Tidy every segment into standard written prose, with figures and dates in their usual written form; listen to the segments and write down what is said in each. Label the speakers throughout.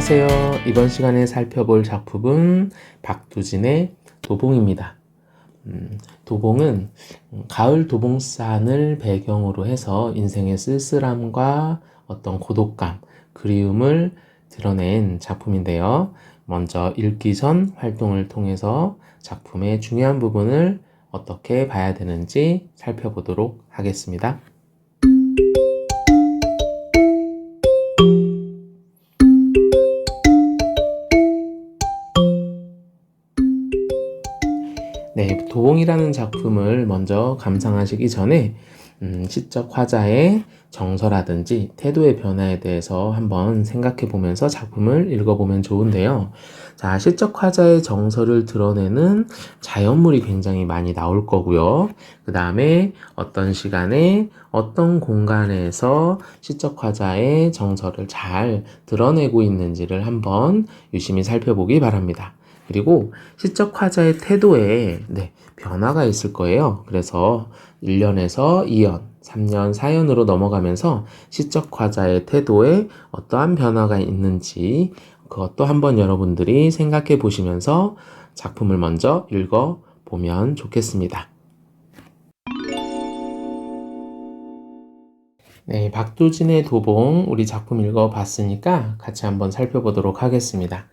Speaker 1: 안녕하세요. 이번 시간에 살펴볼 작품은 박두진의 도봉입니다. 도봉은 가을 도봉산을 배경으로 해서 인생의 쓸쓸함과 어떤 고독감, 그리움을 드러낸 작품인데요. 먼저 읽기 전 활동을 통해서 작품의 중요한 부분을 어떻게 봐야 되는지 살펴보도록 하겠습니다. 네, 도봉이라는 작품을 먼저 감상하시기 전에 시적 화자의 정서라든지 태도의 변화에 대해서 한번 생각해 보면서 작품을 읽어보면 좋은데요. 자, 시적 화자의 정서를 드러내는 자연물이 굉장히 많이 나올 거고요. 그 다음에 어떤 시간에 어떤 공간에서 시적 화자의 정서를 잘 드러내고 있는지를 한번 유심히 살펴보기 바랍니다. 그리고 시적 화자의 태도에 변화가 있을 거예요. 그래서 1년에서 2년, 3년, 4년으로 넘어가면서 시적 화자의 태도에 어떠한 변화가 있는지 그것도 한번 여러분들이 생각해 보시면서 작품을 먼저 읽어 보면 좋겠습니다. 네, 박두진의 도봉 우리 작품 읽어봤으니까 같이 한번 살펴보도록 하겠습니다.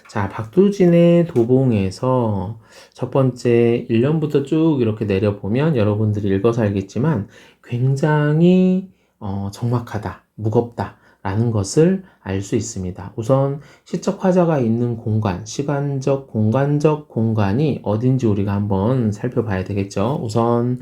Speaker 1: 자, 박두진의 도봉에서 첫 번째 1년부터 쭉 이렇게 내려보면 여러분들이 읽어서 알겠지만 굉장히 적막하다, 무겁다 라는 것을 알 수 있습니다. 우선 시적 화자가 있는 공간, 시간적, 공간적 공간이 어딘지 우리가 한번 살펴봐야 되겠죠. 우선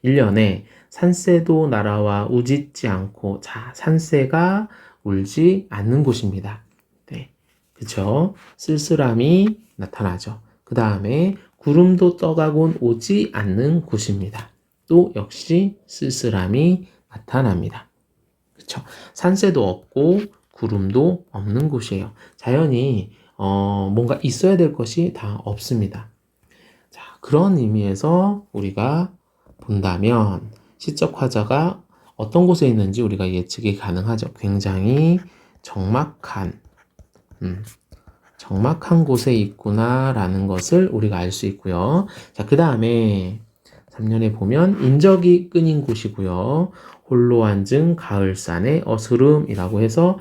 Speaker 1: 1년에 산새도 날아와 우짖지 않고, 자, 산새가 울지 않는 곳입니다. 네, 그쵸? 쓸쓸함이 나타나죠. 그 다음에 구름도 떠가곤 오지 않는 곳입니다. 또 역시 쓸쓸함이 나타납니다. 그쵸? 산새도 없고 구름도 없는 곳이에요. 자연이 뭔가 있어야 될 것이 다 없습니다. 자, 그런 의미에서 우리가 본다면 시적 화자가 어떤 곳에 있는지 우리가 예측이 가능하죠. 굉장히 적막한 곳에 있구나라는 것을 우리가 알 수 있고요. 자, 그 다음에 3년에 보면 인적이 끊인 곳이고요. 홀로 앉은 가을산의 어스름이라고 해서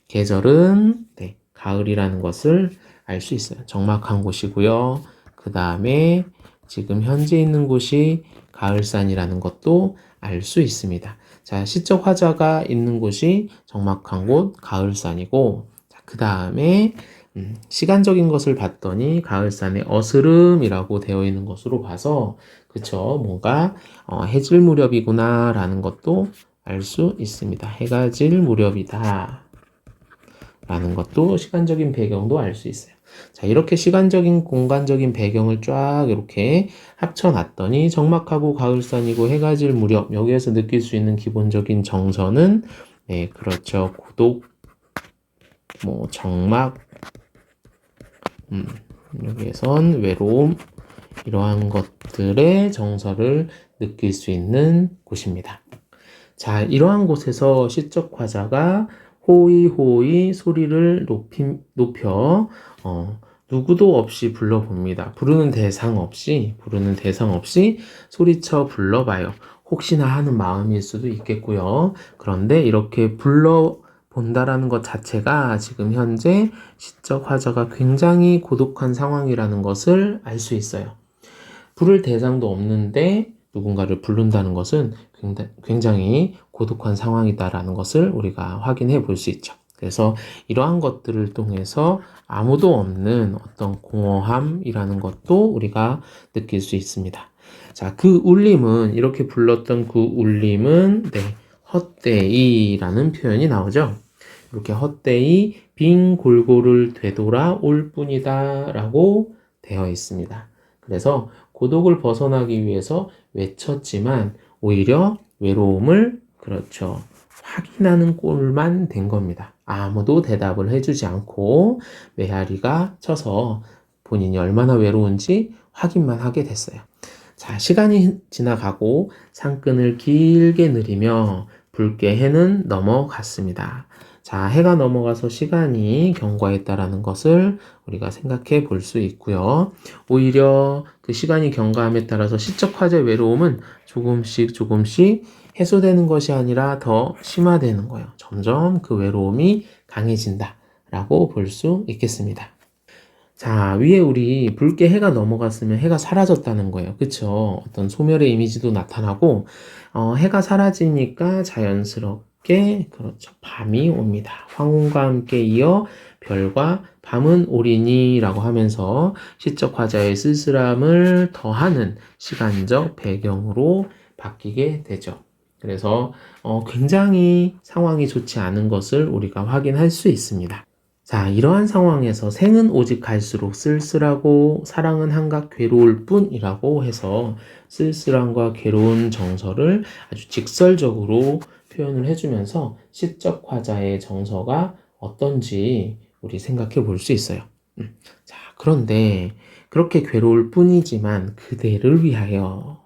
Speaker 1: 계절은 가을이라는 것을 알 수 있어요. 적막한 곳이고요. 그 다음에 지금 현재 있는 곳이 가을산이라는 것도 알 수 있습니다. 자, 시적 화자가 있는 곳이 적막한 곳 가을산이고, 그 다음에 시간적인 것을 봤더니 가을산의 어스름이라고 되어 있는 것으로 봐서 그쵸, 뭔가 해질 무렵이구나 라는 것도 알 수 있습니다. 해가 질 무렵이다 라는 것도 시간적인 배경도 알 수 있어요. 자, 이렇게 시간적인 공간적인 배경을 쫙 이렇게 합쳐놨더니 적막하고 가을산이고 해가 질 무렵, 여기에서 느낄 수 있는 기본적인 정서는 그렇죠, 고독, 적막, 여기에선 외로움, 이러한 것들의 정서를 느낄 수 있는 곳입니다. 자, 이러한 곳에서 시적 화자가 호이호이 소리를 높여 누구도 없이 불러봅니다. 부르는 대상 없이 소리쳐 불러봐요. 혹시나 하는 마음일 수도 있겠고요. 그런데 이렇게 불러본다라는 것 자체가 지금 현재 시적 화자가 굉장히 고독한 상황이라는 것을 알 수 있어요. 부를 대상도 없는데 누군가를 부른다는 것은 굉장히 고독한 상황이다라는 것을 우리가 확인해 볼 수 있죠. 그래서 이러한 것들을 통해서 아무도 없는 어떤 공허함이라는 것도 우리가 느낄 수 있습니다. 자, 그 울림은, 이렇게 불렀던 그 울림은 헛되이라는 표현이 나오죠. 이렇게 헛되이 빈 골고를 되돌아 올 뿐이다 라고 되어 있습니다. 그래서 고독을 벗어나기 위해서 외쳤지만 오히려 외로움을 확인하는 꼴만 된 겁니다. 아무도 대답을 해주지 않고 메아리가 쳐서 본인이 얼마나 외로운지 확인만 하게 됐어요. 자, 시간이 지나가고 산끈을 길게 느리며 붉게 해는 넘어갔습니다. 자, 해가 넘어가서 시간이 경과했다라는 것을 우리가 생각해 볼 수 있고요. 오히려 그 시간이 경과함에 따라서 시적 화제 외로움은 조금씩 해소되는 것이 아니라 더 심화되는 거예요. 점점 그 외로움이 강해진다라고 볼 수 있겠습니다. 자, 위에 우리 붉게 해가 넘어갔으면 해가 사라졌다는 거예요. 그쵸? 어떤 소멸의 이미지도 나타나고, 해가 사라지니까 자연스럽게, 그렇죠. 밤이 옵니다. 황혼과 함께 이어 별과 밤은 오리니 라고 하면서 시적 화자의 쓸쓸함을 더하는 시간적 배경으로 바뀌게 되죠. 그래서 굉장히 상황이 좋지 않은 것을 우리가 확인할 수 있습니다. 자, 이러한 상황에서 생은 오직 갈수록 쓸쓸하고 사랑은 한각 괴로울 뿐이라고 해서 쓸쓸함과 괴로운 정서를 아주 직설적으로 표현을 해주면서 시적 화자의 정서가 어떤지 우리 생각해 볼 수 있어요. 자, 그런데 그렇게 괴로울 뿐이지만 그대를 위하여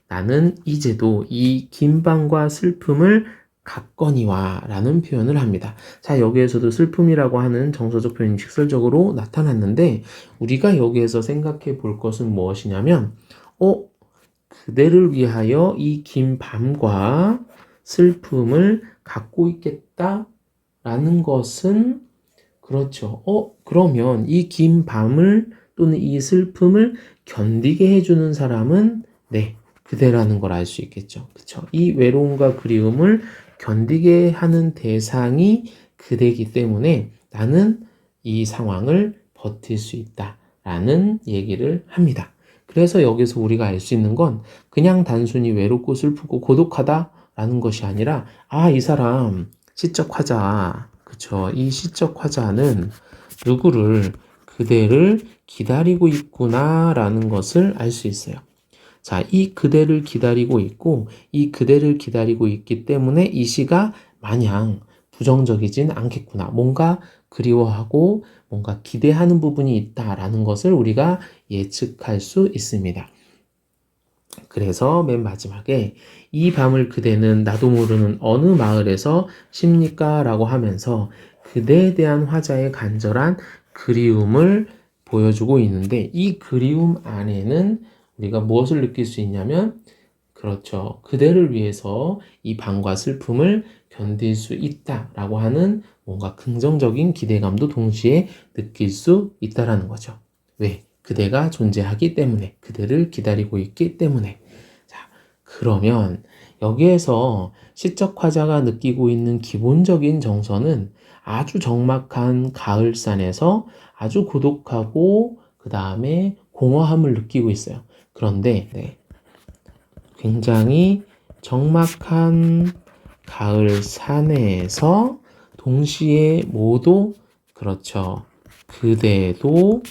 Speaker 1: 나는 이제도 이 긴 밤과 슬픔을 갔거니와 라는 표현을 합니다. 자, 여기에서도 슬픔이라고 하는 정서적 표현이 직설적으로 나타났는데 우리가 여기에서 생각해 볼 것은 무엇이냐면 그대를 위하여 이 긴 밤과 슬픔을 갖고 있겠다라는 것은 그렇죠. 그러면 이 긴 밤을 또는 이 슬픔을 견디게 해주는 사람은 그대라는 걸 알 수 있겠죠. 그쵸? 이 외로움과 그리움을 견디게 하는 대상이 그대이기 때문에 나는 이 상황을 버틸 수 있다라는 얘기를 합니다. 그래서 여기서 우리가 알 수 있는 건 그냥 단순히 외롭고 슬프고 고독하다라는 것이 아니라 이 사람 시적 화자, 그쵸? 이 시적 화자는 그대를 기다리고 있구나라는 것을 알 수 있어요. 자, 이 그대를 기다리고 있고 이 그대를 기다리고 있기 때문에 이 시가 마냥 부정적이진 않겠구나. 뭔가 그리워하고 뭔가 기대하는 부분이 있다라는 것을 우리가 예측할 수 있습니다. 그래서 맨 마지막에 이 밤을 그대는 나도 모르는 어느 마을에서 쉽니까? 라고 하면서 그대에 대한 화자의 간절한 그리움을 보여주고 있는데 이 그리움 안에는 우리가 무엇을 느낄 수 있냐면 그렇죠. 그대를 위해서 이 밤과 슬픔을 견딜 수 있다라고 하는 뭔가 긍정적인 기대감도 동시에 느낄 수 있다라는 거죠. 왜? 그대가 존재하기 때문에, 그대를 기다리고 있기 때문에. 자, 그러면 여기에서 시적 화자가 느끼고 있는 기본적인 정서는 아주 적막한 가을산에서 아주 고독하고 그 다음에 공허함을 느끼고 있어요. 그런데 굉장히 적막한 가을 산에서 동시에 모두 그렇죠. 그대도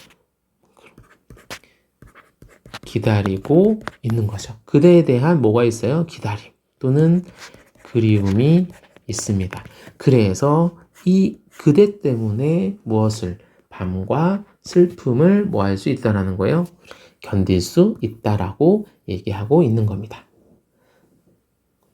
Speaker 1: 기다리고 있는 거죠. 그대에 대한 뭐가 있어요? 기다림 또는 그리움이 있습니다. 그래서 이 그대 때문에 무엇을 밤과 슬픔을 뭐 할 수 있다라는 거예요? 견딜 수 있다라고 얘기하고 있는 겁니다.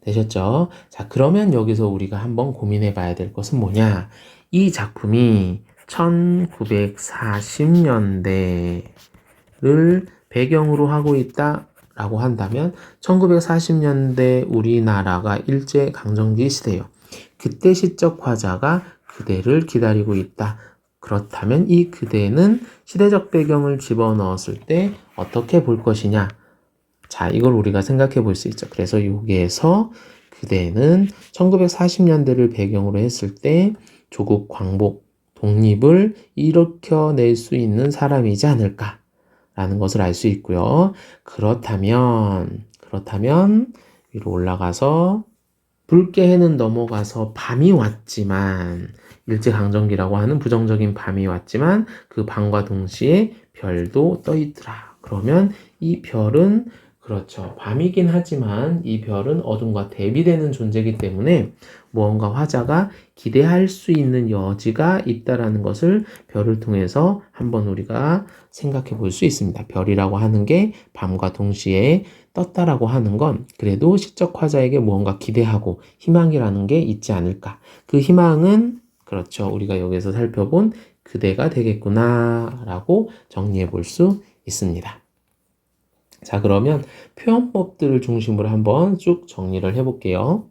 Speaker 1: 되셨죠? 자, 그러면 여기서 우리가 한번 고민해 봐야 될 것은 뭐냐? 이 작품이 1940년대를 배경으로 하고 있다라고 한다면 1940년대 우리나라가 일제강점기 시대예요. 그때 시적 화자가 그대를 기다리고 있다. 그렇다면 이 그대는 시대적 배경을 집어넣었을 때 어떻게 볼 것이냐? 자, 이걸 우리가 생각해 볼 수 있죠. 그래서 여기에서 그대는 1940년대를 배경으로 했을 때 조국 광복, 독립을 일으켜낼 수 있는 사람이지 않을까라는 것을 알 수 있고요. 그렇다면 위로 올라가서 붉게 해는 넘어가서 밤이 왔지만 일제강점기라고 하는 부정적인 밤이 왔지만 그 밤과 동시에 별도 떠 있더라. 그러면 이 별은 그렇죠. 밤이긴 하지만 이 별은 어둠과 대비되는 존재이기 때문에 무언가 화자가 기대할 수 있는 여지가 있다라는 것을 별을 통해서 한번 우리가 생각해 볼 수 있습니다. 별이라고 하는 게 밤과 동시에 떴다라고 하는 건 그래도 시적 화자에게 무언가 기대하고 희망이라는 게 있지 않을까. 그 희망은 그렇죠. 우리가 여기서 살펴본 그대가 되겠구나 라고 정리해 볼 수 있습니다. 자, 그러면 표현법들을 중심으로 한번 쭉 정리를 해볼게요.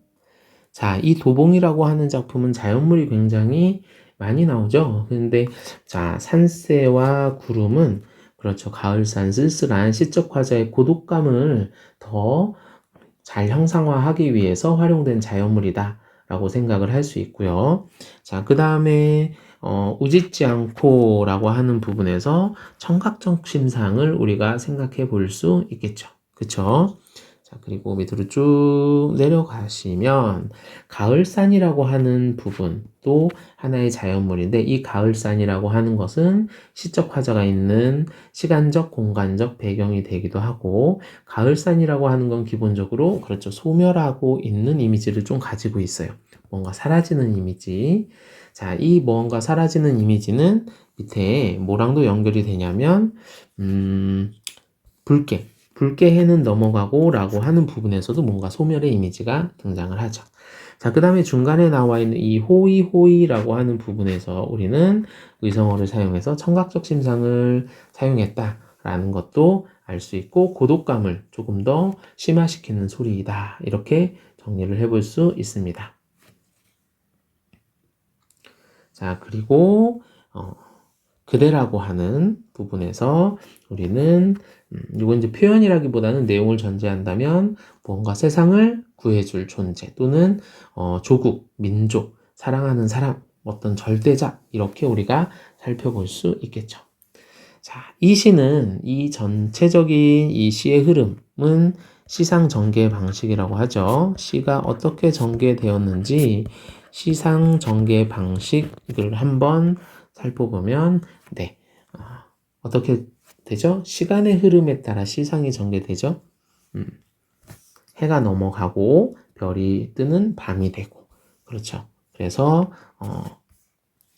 Speaker 1: 자, 이 도봉이라고 하는 작품은 자연물이 굉장히 많이 나오죠. 근데 자, 산새와 구름은 그렇죠. 가을산 쓸쓸한 시적 화자의 고독감을 더 잘 형상화하기 위해서 활용된 자연물이다 라고 생각을 할 수 있고요. 자, 그 다음에 우짖지 않고 라고 하는 부분에서 청각적 심상을 우리가 생각해 볼 수 있겠죠. 그쵸? 자, 그리고 밑으로 쭉 내려가시면 가을산이라고 하는 부분도 하나의 자연물인데 이 가을산이라고 하는 것은 시적 화자가 있는 시간적, 공간적 배경이 되기도 하고 가을산이라고 하는 건 기본적으로 그렇죠. 소멸하고 있는 이미지를 좀 가지고 있어요. 뭔가 사라지는 이미지. 자, 이 뭔가 사라지는 이미지는 밑에 뭐랑도 연결이 되냐면 붉게 해는 넘어가고 라고 하는 부분에서도 뭔가 소멸의 이미지가 등장을 하죠. 자, 그 다음에 중간에 나와 있는 이 호이호이라고 하는 부분에서 우리는 의성어를 사용해서 청각적 심상을 사용했다라는 것도 알 수 있고 고독감을 조금 더 심화시키는 소리이다. 이렇게 정리를 해볼 수 있습니다. 자, 그리고 그대라고 하는 부분에서 우리는 이건 이제 표현이라기보다는 내용을 전제한다면 뭔가 세상을 구해줄 존재 또는 조국, 민족, 사랑하는 사람, 어떤 절대자 이렇게 우리가 살펴볼 수 있겠죠. 자, 이 시는 이 전체적인 이 시의 흐름은 시상 전개 방식이라고 하죠. 시가 어떻게 전개되었는지 시상 전개 방식을 한번 살펴보면 네, 어떻게 되죠? 시간의 흐름에 따라 시상이 전개되죠. 해가 넘어가고 별이 뜨는 밤이 되고 그렇죠. 그래서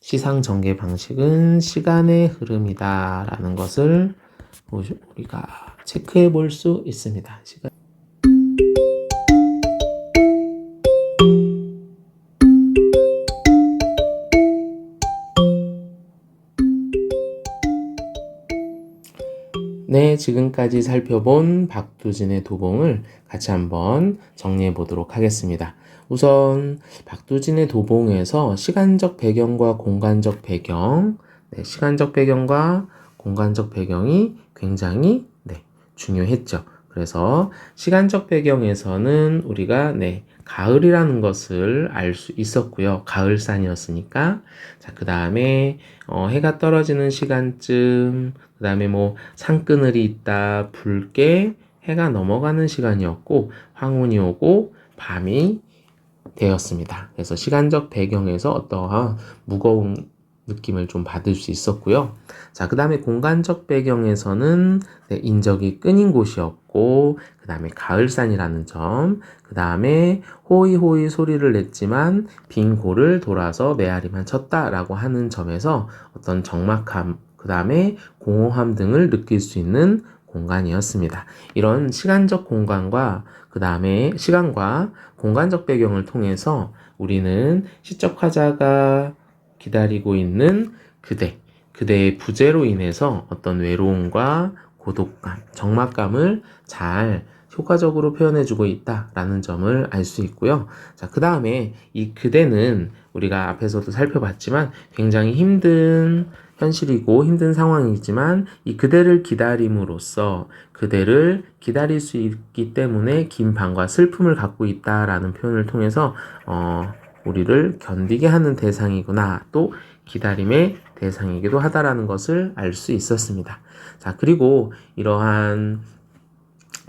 Speaker 1: 시상 전개 방식은 시간의 흐름이다라는 것을 우리가 체크해 볼 수 있습니다. 네, 지금까지 살펴본 박두진의 도봉을 같이 한번 정리해 보도록 하겠습니다. 우선 박두진의 도봉에서 시간적 배경과 공간적 배경, 시간적 배경과 공간적 배경이 굉장히 중요했죠. 그래서 시간적 배경에서는 우리가 가을이라는 것을 알 수 있었고요. 가을산이었으니까. 자, 그 다음에 해가 떨어지는 시간쯤, 그 다음에 뭐 산그늘이 있다, 붉게 해가 넘어가는 시간이었고 황혼이 오고 밤이 되었습니다. 그래서 시간적 배경에서 어떠한 무거운 느낌을 좀 받을 수 있었고요. 자, 그 다음에 공간적 배경에서는 인적이 끊인 곳이었고 그 다음에 가을산이라는 점, 그 다음에 호이호이 소리를 냈지만 빈 골을 돌아서 메아리만 쳤다라고 하는 점에서 어떤 적막함, 그 다음에 공허함 등을 느낄 수 있는 공간이었습니다. 이런 시간적 공간과 그 다음에 시간과 공간적 배경을 통해서 우리는 시적 화자가 기다리고 있는 그대의 부재로 인해서 어떤 외로움과 고독감, 적막감을 잘 효과적으로 표현해주고 있다라는 점을 알 수 있고요. 자, 그 다음에 이 그대는 우리가 앞에서도 살펴봤지만 굉장히 힘든 현실이고 힘든 상황이지만 이 그대를 기다림으로써 그대를 기다릴 수 있기 때문에 긴 밤과 슬픔을 갖고 있다라는 표현을 통해서 우리를 견디게 하는 대상이구나, 또 기다림의 대상이기도 하다라는 것을 알 수 있었습니다. 자, 그리고 이러한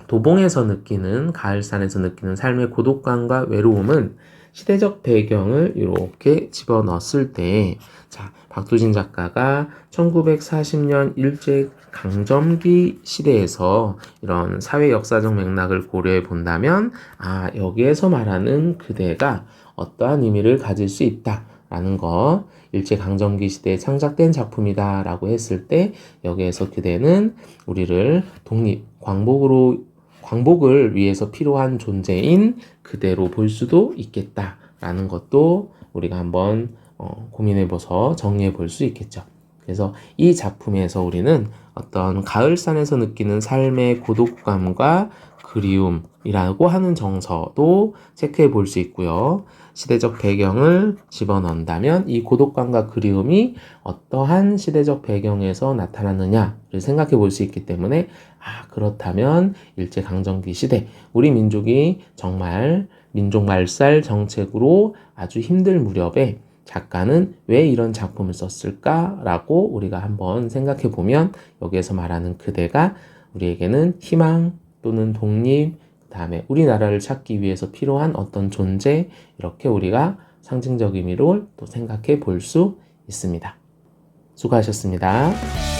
Speaker 1: 도봉에서 느끼는, 가을산에서 느끼는 삶의 고독감과 외로움은 시대적 배경을 이렇게 집어넣었을 때, 자, 박두진 작가가 1940년 일제 강점기 시대에서 이런 사회 역사적 맥락을 고려해 본다면, 여기에서 말하는 그대가 어떠한 의미를 가질 수 있다라는 거, 일제강점기 시대에 창작된 작품이다라고 했을 때 여기에서 그대는 우리를 독립, 광복을 위해서 필요한 존재인 그대로 볼 수도 있겠다라는 것도 우리가 한번 고민해봐서 정리해 볼 수 있겠죠. 그래서 이 작품에서 우리는 어떤 가을산에서 느끼는 삶의 고독감과 그리움이라고 하는 정서도 체크해 볼 수 있고요. 시대적 배경을 집어넣는다면 이 고독감과 그리움이 어떠한 시대적 배경에서 나타났느냐를 생각해 볼 수 있기 때문에 그렇다면 일제강점기 시대 우리 민족이 정말 민족 말살 정책으로 아주 힘들 무렵에 작가는 왜 이런 작품을 썼을까라고 우리가 한번 생각해 보면 여기에서 말하는 그대가 우리에게는 희망 또는 독립, 그 다음에 우리나라를 찾기 위해서 필요한 어떤 존재, 이렇게 우리가 상징적 의미로 또 생각해 볼 수 있습니다. 수고하셨습니다.